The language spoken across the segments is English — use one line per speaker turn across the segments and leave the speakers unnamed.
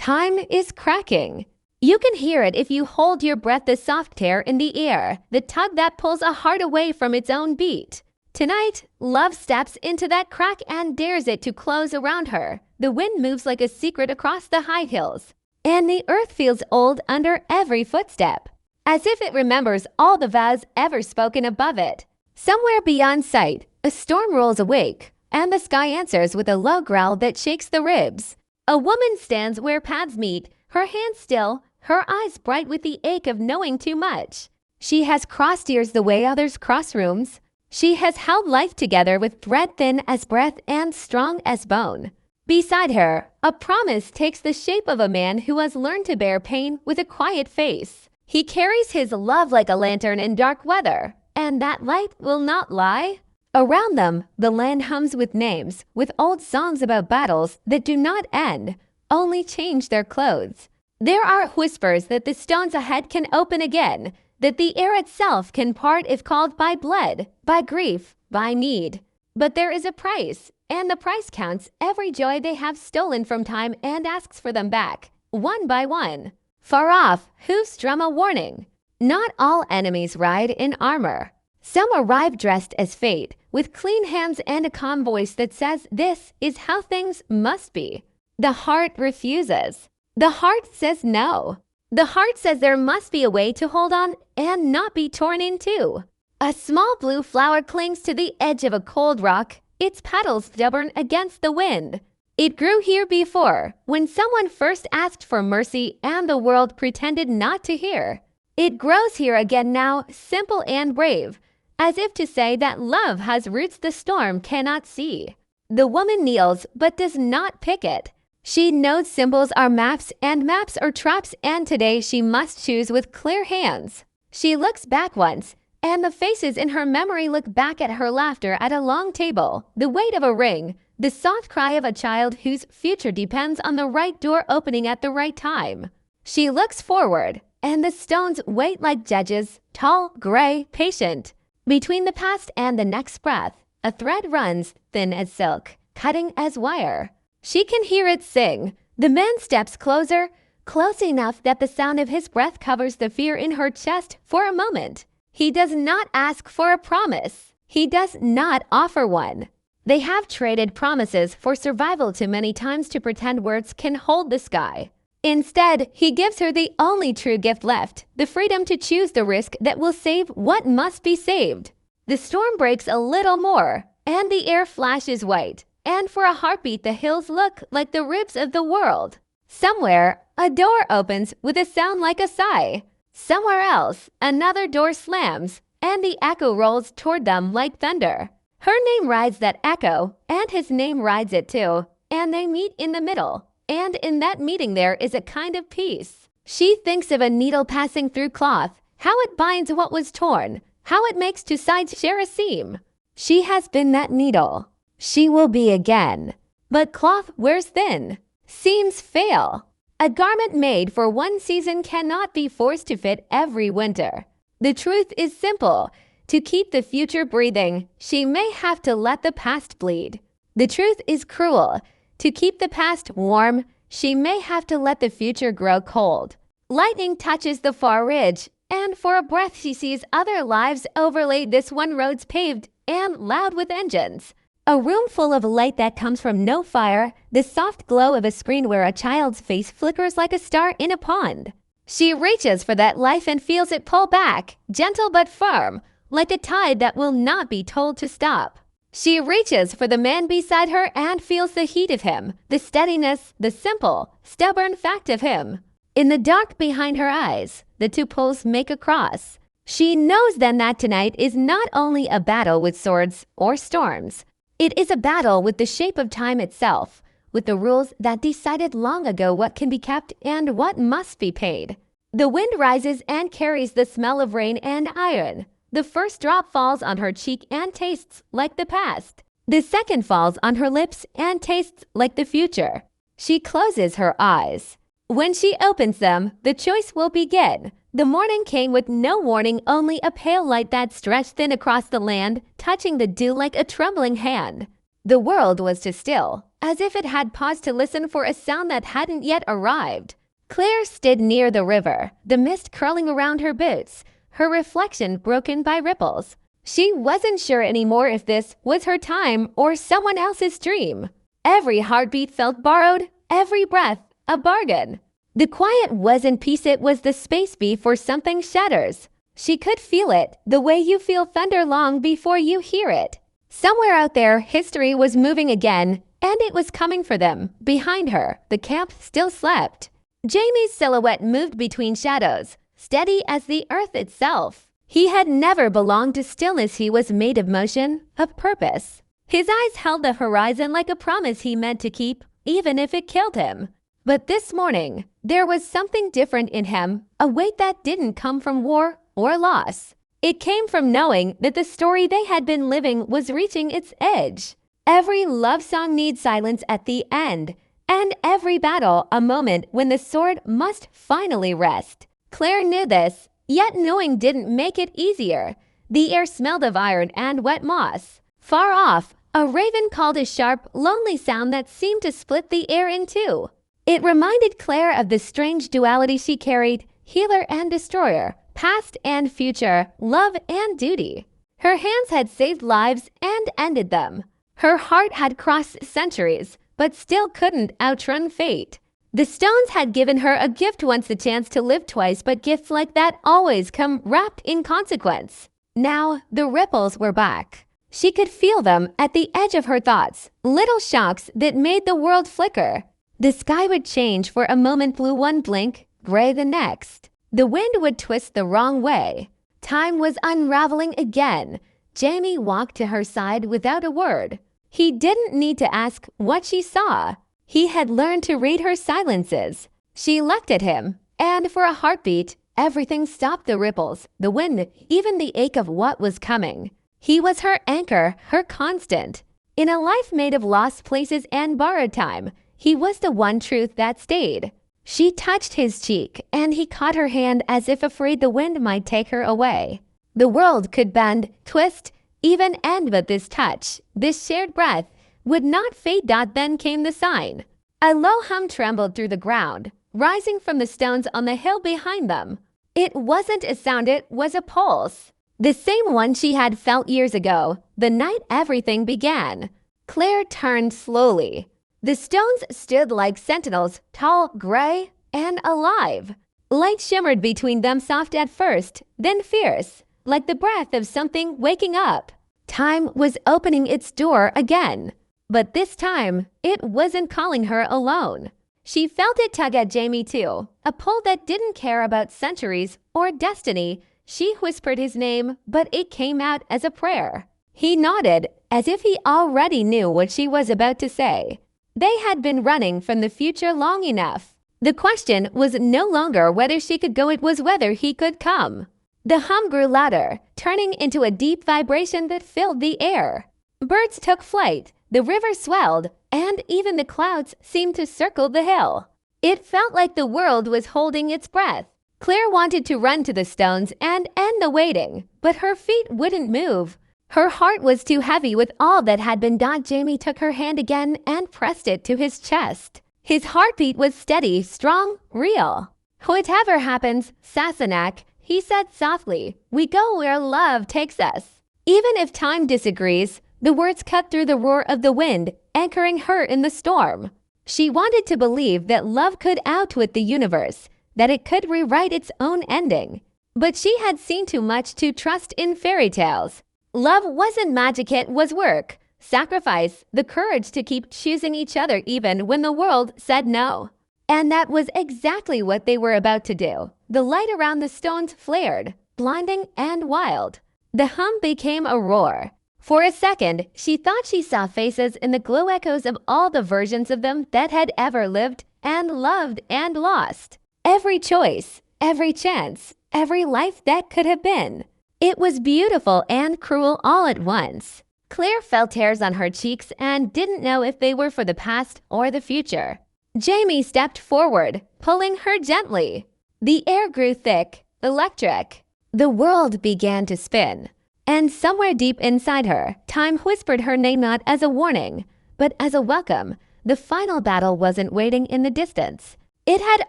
Time is cracking. You can hear it if you hold your breath, the soft tear in the air, the tug that pulls a heart away from its own beat. Tonight, love steps into that crack and dares it to close around her. The wind moves like a secret across the high hills, and the earth feels old under every footstep, as if it remembers all the vows ever spoken above it. Somewhere beyond sight, a storm rolls awake, and the sky answers with a low growl that shakes the ribs. A woman stands where paths meet, her hands still, her eyes bright with the ache of knowing too much. She has crossed years the way others cross rooms. She has held life together with thread thin as breath and strong as bone. Beside her, a promise takes the shape of a man who has learned to bear pain with a quiet face. He carries his love like a lantern in dark weather, and that light will not lie. Around them, the land hums with names, with old songs about battles that do not end, only change their clothes. There are whispers that the stones ahead can open again, that the air itself can part if called by blood, by grief, by need. But there is a price, and the price counts every joy they have stolen from time and asks for them back, one by one. Far off, hoofs drum a warning. Not all enemies ride in armor. Some arrive dressed as fate, with clean hands and a calm voice that says this is how things must be. The heart refuses. The heart says no. The heart says there must be a way to hold on and not be torn in two. A small blue flower clings to the edge of a cold rock, its petals stubborn against the wind. It grew here before, when someone first asked for mercy and the world pretended not to hear. It grows here again now, simple and brave, as if to say that love has roots the storm cannot see. The woman kneels but does not pick it. She knows symbols are maps and maps are traps, and today she must choose with clear hands. She looks back once, and the faces in her memory look back at her laughter at a long table, the weight of a ring, the soft cry of a child whose future depends on the right door opening at the right time. She looks forward, and the stones wait like judges, tall, gray, patient. Between the past and the next breath, a thread runs, thin as silk, cutting as wire. She can hear it sing. The man steps closer, close enough that the sound of his breath covers the fear in her chest for a moment. He does not ask for a promise. He does not offer one. They have traded promises for survival too many times to pretend words can hold the sky. Instead, he gives her the only true gift left, the freedom to choose the risk that will save what must be saved. The storm breaks a little more, and the air flashes white. And for a heartbeat, the hills look like the ribs of the world. Somewhere, a door opens with a sound like a sigh. Somewhere else, another door slams, and the echo rolls toward them like thunder. Her name rides that echo, and his name rides it too, and they meet in the middle. And in that meeting there is a kind of peace. She thinks of a needle passing through cloth, how it binds what was torn, how it makes two sides share a seam. She has been that needle. She will be again. But cloth wears thin. Seams fail. A garment made for one season cannot be forced to fit every winter. The truth is simple. To keep the future breathing, she may have to let the past bleed. The truth is cruel. To keep the past warm, she may have to let the future grow cold. Lightning touches the far ridge, and for a breath she sees other lives overlaid, this one road's paved and loud with engines. A room full of light that comes from no fire, the soft glow of a screen where a child's face flickers like a star in a pond. She reaches for that life and feels it pull back, gentle but firm, like a tide that will not be told to stop. She reaches for the man beside her and feels the heat of him, the steadiness, the simple, stubborn fact of him. In the dark behind her eyes, the two poles make a cross. She knows then that tonight is not only a battle with swords or storms. It is a battle with the shape of time itself, with the rules that decided long ago what can be kept and what must be paid. The wind rises and carries the smell of rain and iron. The first drop falls on her cheek and tastes like the past. The second falls on her lips and tastes like the future. She closes her eyes. When she opens them, the choice will begin. The morning came with no warning, only a pale light that stretched thin across the land, touching the dew like a trembling hand. The world was to still, as if it had paused to listen for a sound that hadn't yet arrived. Claire stood near the river, the mist curling around her boots, her reflection broken by ripples. She wasn't sure anymore if this was her time or someone else's dream. Every heartbeat felt borrowed, every breath a bargain. The quiet wasn't peace, it was the space before something shatters. She could feel it, the way you feel thunder long before you hear it. Somewhere out there, history was moving again, and it was coming for them. Behind her, the camp still slept. Jamie's silhouette moved between shadows, steady as the earth itself. He had never belonged to stillness. He was made of motion, of purpose. His eyes held the horizon like a promise he meant to keep, even if it killed him. But this morning, there was something different in him, a weight that didn't come from war or loss. It came from knowing that the story they had been living was reaching its edge. Every love song needs silence at the end, and every battle a moment when the sword must finally rest. Claire knew this, yet knowing didn't make it easier. The air smelled of iron and wet moss. Far off, a raven called a sharp, lonely sound that seemed to split the air in two. It reminded Claire of the strange duality she carried, healer and destroyer, past and future, love and duty. Her hands had saved lives and ended them. Her heart had crossed centuries, but still couldn't outrun fate. The stones had given her a gift once, the chance to live twice, but gifts like that always come wrapped in consequence. Now, the ripples were back. She could feel them at the edge of her thoughts, little shocks that made the world flicker. The sky would change for a moment, blue one blink, gray the next. The wind would twist the wrong way. Time was unraveling again. Jamie walked to her side without a word. He didn't need to ask what she saw. He had learned to read her silences. She looked at him, and for a heartbeat, everything stopped, the ripples, the wind, even the ache of what was coming. He was her anchor, her constant. In a life made of lost places and borrowed time, he was the one truth that stayed. She touched his cheek, and he caught her hand as if afraid the wind might take her away. The world could bend, twist, even end, but this touch, this shared breath, would not fade. Then came the sign. A low hum trembled through the ground, rising from the stones on the hill behind them. It wasn't a sound, it was a pulse. The same one she had felt years ago, the night everything began. Claire turned slowly. The stones stood like sentinels, tall, gray, and alive. Light shimmered between them, soft at first, then fierce, like the breath of something waking up. Time was opening its door again. But this time, it wasn't calling her alone. She felt it tug at Jamie too, a pull that didn't care about centuries or destiny. She whispered his name, but it came out as a prayer. He nodded, as if he already knew what she was about to say. They had been running from the future long enough. The question was no longer whether she could go, it was whether he could come. The hum grew louder, turning into a deep vibration that filled the air. Birds took flight, the river swelled, and even the clouds seemed to circle the hill. It felt like the world was holding its breath. Claire wanted to run to the stones and end the waiting, but her feet wouldn't move. Her heart was too heavy with all that had been done. Jamie took her hand again and pressed it to his chest. His heartbeat was steady, strong, real. "Whatever happens, Sassenach," he said softly, "we go where love takes us." Even if time disagrees, the words cut through the roar of the wind, anchoring her in the storm. She wanted to believe that love could outwit the universe, that it could rewrite its own ending. But she had seen too much to trust in fairy tales. Love wasn't magic, it was work, sacrifice, the courage to keep choosing each other even when the world said no. And that was exactly what they were about to do. The light around the stones flared, blinding and wild. The hum became a roar. For a second, she thought she saw faces in the glow, echoes of all the versions of them that had ever lived and loved and lost. Every choice, every chance, every life that could have been. It was beautiful and cruel all at once. Claire felt hairs on her cheeks and didn't know if they were for the past or the future. Jamie stepped forward, pulling her gently. The air grew thick, electric. The world began to spin. And somewhere deep inside her, time whispered her name, not as a warning, but as a welcome, the final battle wasn't waiting in the distance. It had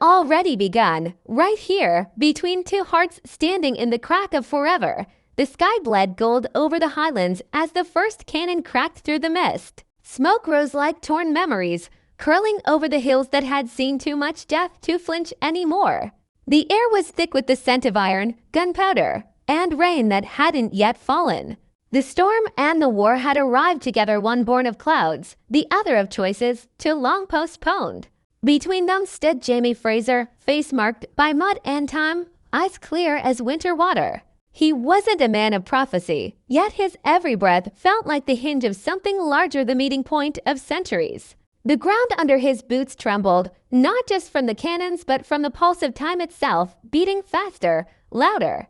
already begun, right here, between two hearts standing in the crack of forever. The sky bled gold over the highlands as the first cannon cracked through the mist. Smoke rose like torn memories, curling over the hills that had seen too much death to flinch anymore. The air was thick with the scent of iron, gunpowder, and rain that hadn't yet fallen. The storm and the war had arrived together, one born of clouds, the other of choices too long postponed. Between them stood Jamie Fraser, face marked by mud and time, eyes clear as winter water. He wasn't a man of prophecy, yet his every breath felt like the hinge of something larger, the meeting point of centuries. The ground under his boots trembled, not just from the cannons but from the pulse of time itself, beating faster, louder.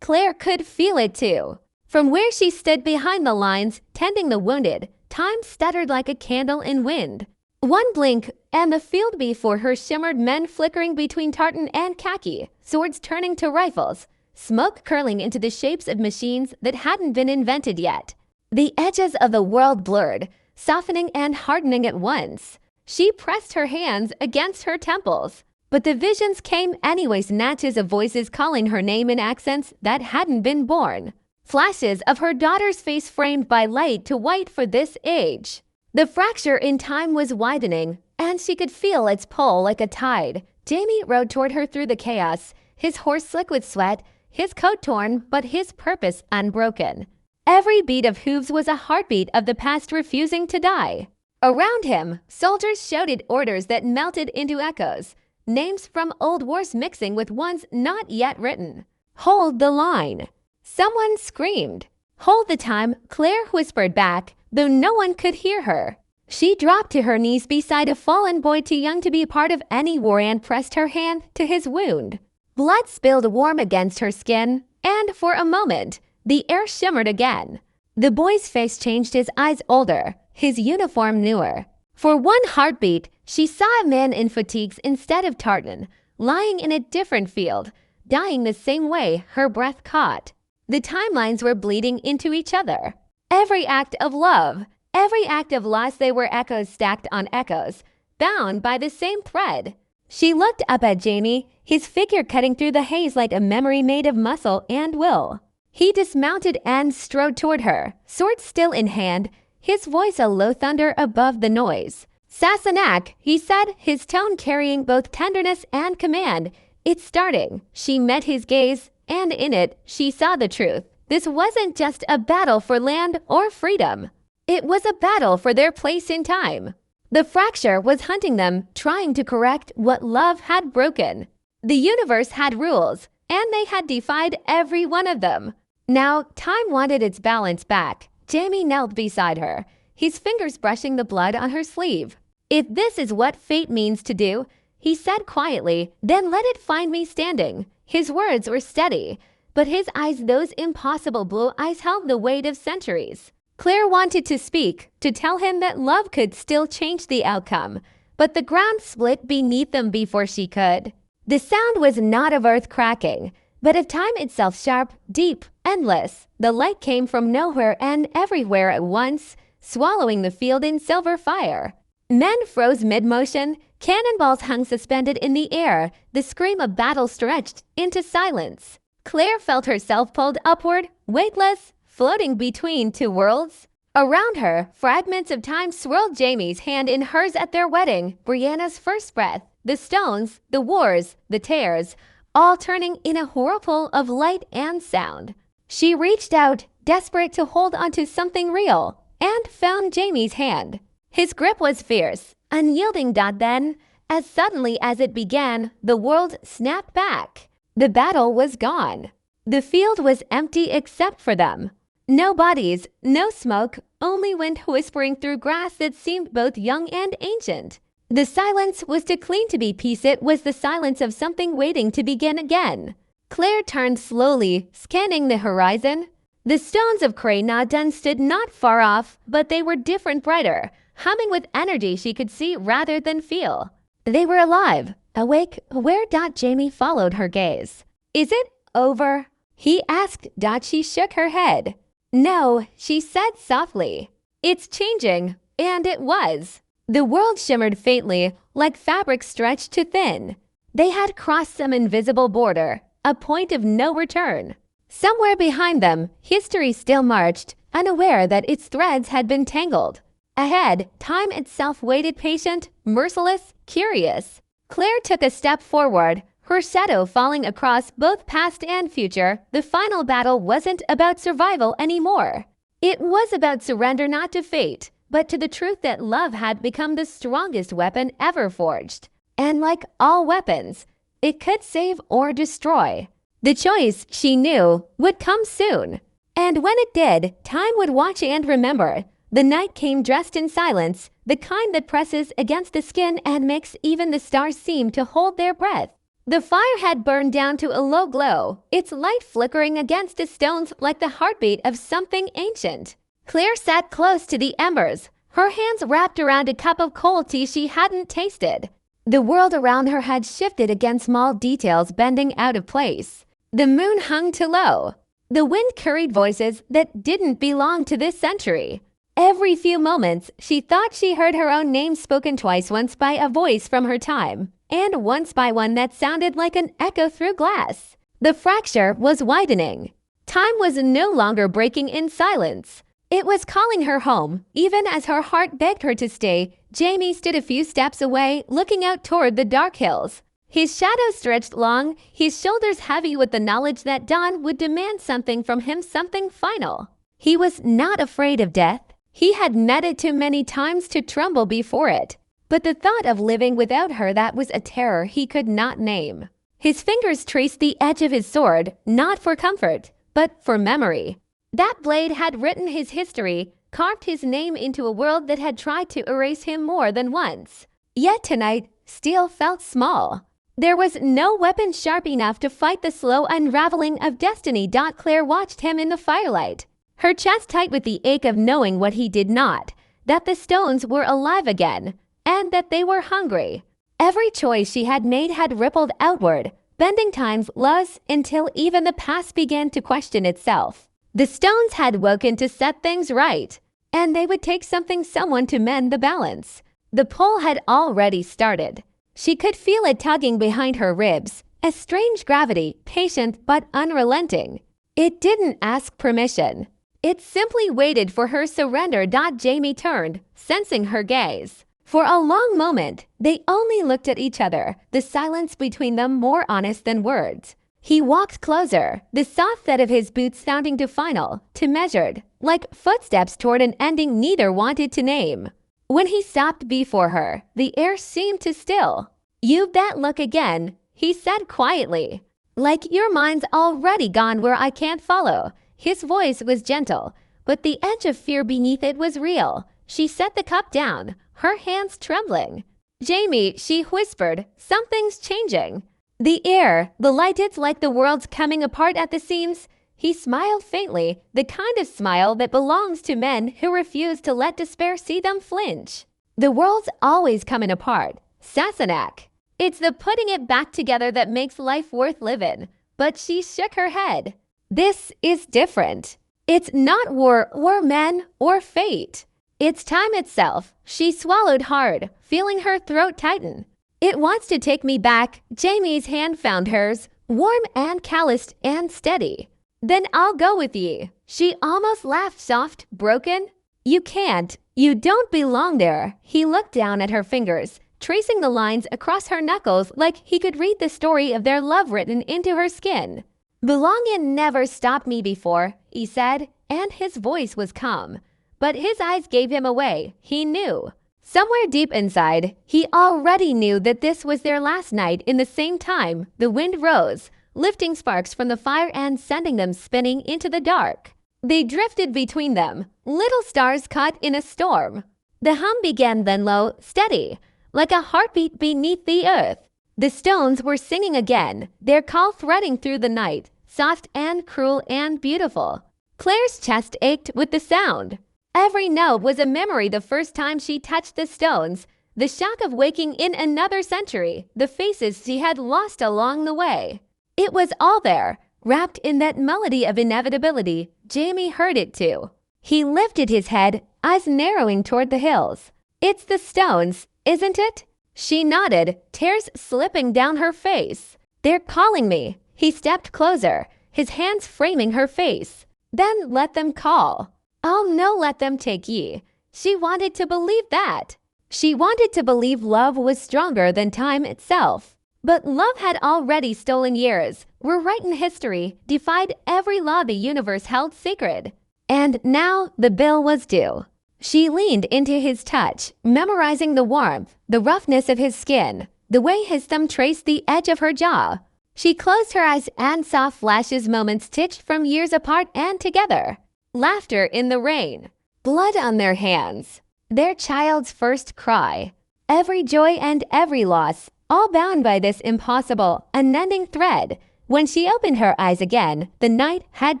Claire could feel it too. From where she stood behind the lines, tending the wounded, time stuttered like a candle in wind. One blink, and the field before her shimmered, men flickering between tartan and khaki, swords turning to rifles, smoke curling into the shapes of machines that hadn't been invented yet. The edges of the world blurred, softening and hardening at once. She pressed her hands against her temples. But the visions came anyway, snatches of voices calling her name in accents that hadn't been born. Flashes of her daughter's face framed by light to white for this age. The fracture in time was widening, and she could feel its pull like a tide. Jamie rode toward her through the chaos, his horse slick with sweat, his coat torn, but his purpose unbroken. Every beat of hooves was a heartbeat of the past refusing to die. Around him, soldiers shouted orders that melted into echoes, names from old wars mixing with ones not yet written. Hold the line. Someone screamed. Hold the time, Claire whispered back, though no one could hear her. She dropped to her knees beside a fallen boy too young to be part of any war and pressed her hand to his wound. Blood spilled warm against her skin, and for a moment, the air shimmered again. The boy's face changed, his eyes older, his uniform newer. For one heartbeat, she saw a man in fatigues instead of tartan, lying in a different field, dying the same way her breath caught. The timelines were bleeding into each other. Every act of love, every act of loss, they were echoes stacked on echoes, bound by the same thread. She looked up at Jamie, his figure cutting through the haze like a memory made of muscle and will. He dismounted and strode toward her, sword still in hand, his voice a low thunder above the noise. "Sassenach," he said, his tone carrying both tenderness and command. "It's starting." She met his gaze, and in it, she saw the truth. This wasn't just a battle for land or freedom. It was a battle for their place in time. The fracture was hunting them, trying to correct what love had broken. The universe had rules, and they had defied every one of them. Now, time wanted its balance back. Jamie knelt beside her, his fingers brushing the blood on her sleeve. "If this is what fate means to do," he said quietly, "then let it find me standing." His words were steady, but his eyes, those impossible blue eyes, held the weight of centuries. Claire wanted to speak, to tell him that love could still change the outcome, but the ground split beneath them before she could. The sound was not of earth cracking, but of time itself, sharp, deep, endless. The light came from nowhere and everywhere at once, swallowing the field in silver fire. Men froze mid-motion, cannonballs hung suspended in the air, the scream of battle stretched into silence. Claire felt herself pulled upward, weightless, floating between two worlds. Around her, fragments of time swirled, Jamie's hand in hers at their wedding, Brianna's first breath, the stones, the wars, the tears, all turning in a whirlpool of light and sound. She reached out, desperate to hold onto something real, and found Jamie's hand. His grip was fierce, unyielding. Then, as suddenly as it began, the world snapped back. The battle was gone. The field was empty except for them. No bodies, no smoke, only wind whispering through grass that seemed both young and ancient. The silence was too clean to be peace. It was the silence of something waiting to begin again. Claire turned slowly, scanning the horizon. The stones of Cray-na-Dun stood not far off, but they were different, brighter, humming with energy she could see rather than feel. They were alive, awake. Where? Jamie followed her gaze. "Is it over?" he asked. She shook her head. "No," she said softly. "It's changing." And it was. The world shimmered faintly, like fabric stretched too thin. They had crossed some invisible border, a point of no return. Somewhere behind them, history still marched, unaware that its threads had been tangled. Ahead, time itself waited patient, merciless, curious. Claire took a step forward, her shadow falling across both past and future. The final battle wasn't about survival anymore. It was about surrender not to fate, but to the truth that love had become the strongest weapon ever forged. And like all weapons, it could save or destroy. The choice, she knew, would come soon. And when it did, time would watch and remember. The night came dressed in silence, the kind that presses against the skin and makes even the stars seem to hold their breath. The fire had burned down to a low glow, its light flickering against the stones like the heartbeat of something ancient. Claire sat close to the embers, her hands wrapped around a cup of cold tea she hadn't tasted. The world around her had shifted against small details bending out of place. The moon hung too low. The wind carried voices that didn't belong to this century. Every few moments, she thought she heard her own name spoken twice, once by a voice from her time, and once by one that sounded like an echo through glass. The fracture was widening. Time was no longer breaking in silence. It was calling her home. Even as her heart begged her to stay, Jamie stood a few steps away, looking out toward the dark hills. His shadow stretched long, his shoulders heavy with the knowledge that dawn would demand something from him, something final. He was not afraid of death. He had met it too many times to tremble before it. But the thought of living without her, that was a terror he could not name. His fingers traced the edge of his sword, not for comfort, but for memory. That blade had written his history, carved his name into a world that had tried to erase him more than once. Yet tonight, steel felt small. There was no weapon sharp enough to fight the slow unraveling of destiny. Claire watched him in the firelight, her chest tight with the ache of knowing what he did not, that the stones were alive again, and that they were hungry. Every choice she had made had rippled outward, bending time's laws until even the past began to question itself. The stones had woken to set things right, and they would take someone to mend the balance. The pull had already started. She could feel it tugging behind her ribs, a strange gravity, patient but unrelenting. It didn't ask permission. It simply waited for her surrender. Jamie turned, sensing her gaze. For a long moment, they only looked at each other, the silence between them more honest than words. He walked closer, the soft thud of his boots sounding too final, too measured, like footsteps toward an ending neither wanted to name. When he stopped before her, the air seemed to still. "You've that look again," he said quietly. "Like your mind's already gone where I can't follow." His voice was gentle, but the edge of fear beneath it was real. She set the cup down, her hands trembling. "Jamie," she whispered, "something's changing." The air, the light, it's like the world's coming apart at the seams. He smiled faintly, the kind of smile that belongs to men who refuse to let despair see them flinch. "The world's always coming apart, Sassenach. It's the putting it back together that makes life worth living." But she shook her head. "This is different. It's not war or men or fate. It's time itself." She swallowed hard, feeling her throat tighten. "It wants to take me back." Jamie's hand found hers, warm and calloused and steady. "Then I'll go with ye." She almost laughed, soft, broken. "You can't. You don't belong there." He looked down at her fingers, tracing the lines across her knuckles like he could read the story of their love written into her skin. "Belonging never stopped me before," he said, and his voice was calm. But his eyes gave him away. He knew. Somewhere deep inside, he already knew that this was their last night. In the same time, the wind rose, lifting sparks from the fire and sending them spinning into the dark. They drifted between them, little stars caught in a storm. The hum began, then low, steady, like a heartbeat beneath the earth. The stones were singing again, their call threading through the night, soft and cruel and beautiful. Claire's chest ached with the sound. Every note was a memory. The first time she touched the stones, the shock of waking in another century, the faces she had lost along the way. It was all there, wrapped in that melody of inevitability. Jamie heard it too. He lifted his head, eyes narrowing toward the hills. It's the stones, isn't it? She nodded, tears slipping down her face. They're calling me. He stepped closer, his hands framing her face. Then let them call. Oh no, let them take ye. She wanted to believe that. She wanted to believe love was stronger than time itself. But love had already stolen years, rewritten history, defied every law the universe held sacred. And now the bill was due. She leaned into his touch, memorizing the warmth, the roughness of his skin, the way his thumb traced the edge of her jaw. She closed her eyes and saw flashes moments stitched from years apart and together. Laughter in the rain, blood on their hands, their child's first cry, every joy and every loss, all bound by this impossible, unending thread. When she opened her eyes again, the night had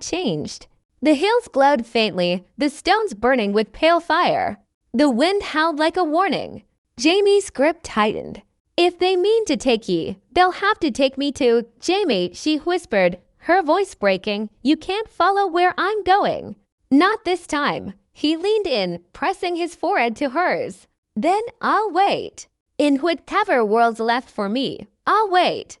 changed. The hills glowed faintly, the stones burning with pale fire. The wind howled like a warning. Jamie's grip tightened. If they mean to take ye, they'll have to take me too. Jamie, she whispered, her voice breaking, you can't follow where I'm going. Not this time. He leaned in, pressing his forehead to hers. Then I'll wait. In whatever world's left for me, I'll wait.